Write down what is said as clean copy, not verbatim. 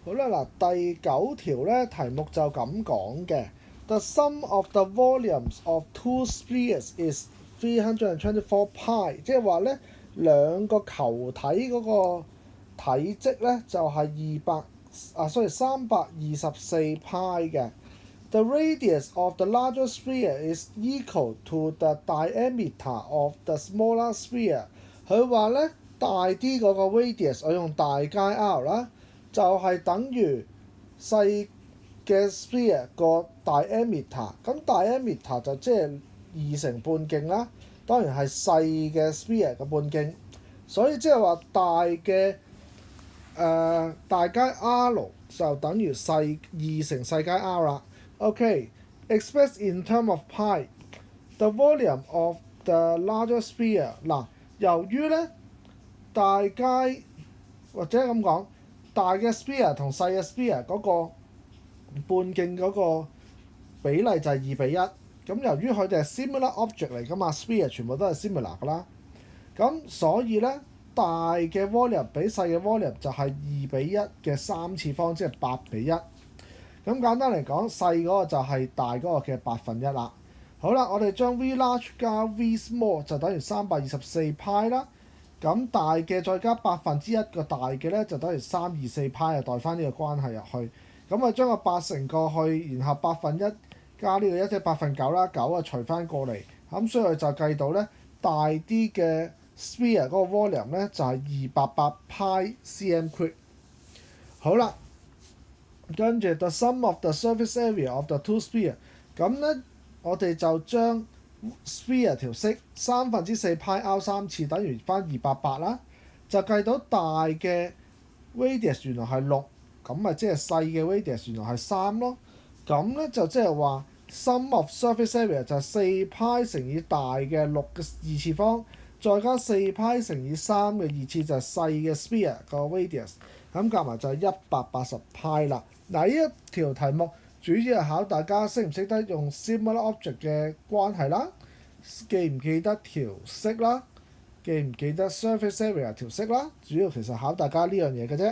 好啦，嗱第9條咧題目就咁講嘅。The sum of the volumes of two spheres is 324 pi， 即係話咧兩個球體嗰個體積咧就係324 pi 嘅。The radius of the larger sphere is equal to the diameter of the smaller sphere。佢話咧大啲嗰個 radius， 我用大階 R 啦，就係等於細嘅 sphere 個 diameter。咁 diameter 就即係2乘半徑啦，當然係細嘅 sphere 嘅半徑。所以即係話大階 R 就等於2乘細階 R 啦。OK，expressed in term of pi，the volume of the larger sphere。嗱，由於咧大階或者咁講，大嘅 sphere 同細嘅 sphere 嗰個半徑嗰個比例就係2:1。咁由於佢哋係 similar object 嚟㗎嘛 ，sphere 全部都係 similar 㗎啦。咁所以咧大嘅 volume 比細嘅 volume 就係2:1嘅3次方，即係8:1。咁簡單嚟講，細嗰個就係大嗰個嘅1/8啦。好啦，我哋將 V large 加 V small 就等於324 pi 啦。咁大嘅再加1/8個大嘅咧，就等於324 pi， 啊，代翻呢個關係入去。咁啊，將個8乘過去，然後1/8加呢個1即係9/8啦，9啊除翻過嚟。咁所以就計到咧大啲嘅 sphere 嗰個 volume 咧就係288 pi cm cube。好啦。跟住 the sum of the surface area of the two sphere， 咁咧我哋就將 sphere 條式4/3 pi r 3次等於翻288啦，就計到大嘅 radius 原來係6，咁咪即係細嘅 radius原來係3咯。咁咧就即係話 sum of surface area 就係4 pi 乘以大嘅6嘅2次方，再加4 pi 乘以3嘅2次就係細嘅 sphere 個 radius， 咁夾埋就係180 pi 啦。嗱，呢一條題目主要係考大家識唔識得用 similar object 嘅關係啦，記唔記得條式啦，記唔記得 surface area 條式啦，主要其實考大家呢樣嘢嘅啫。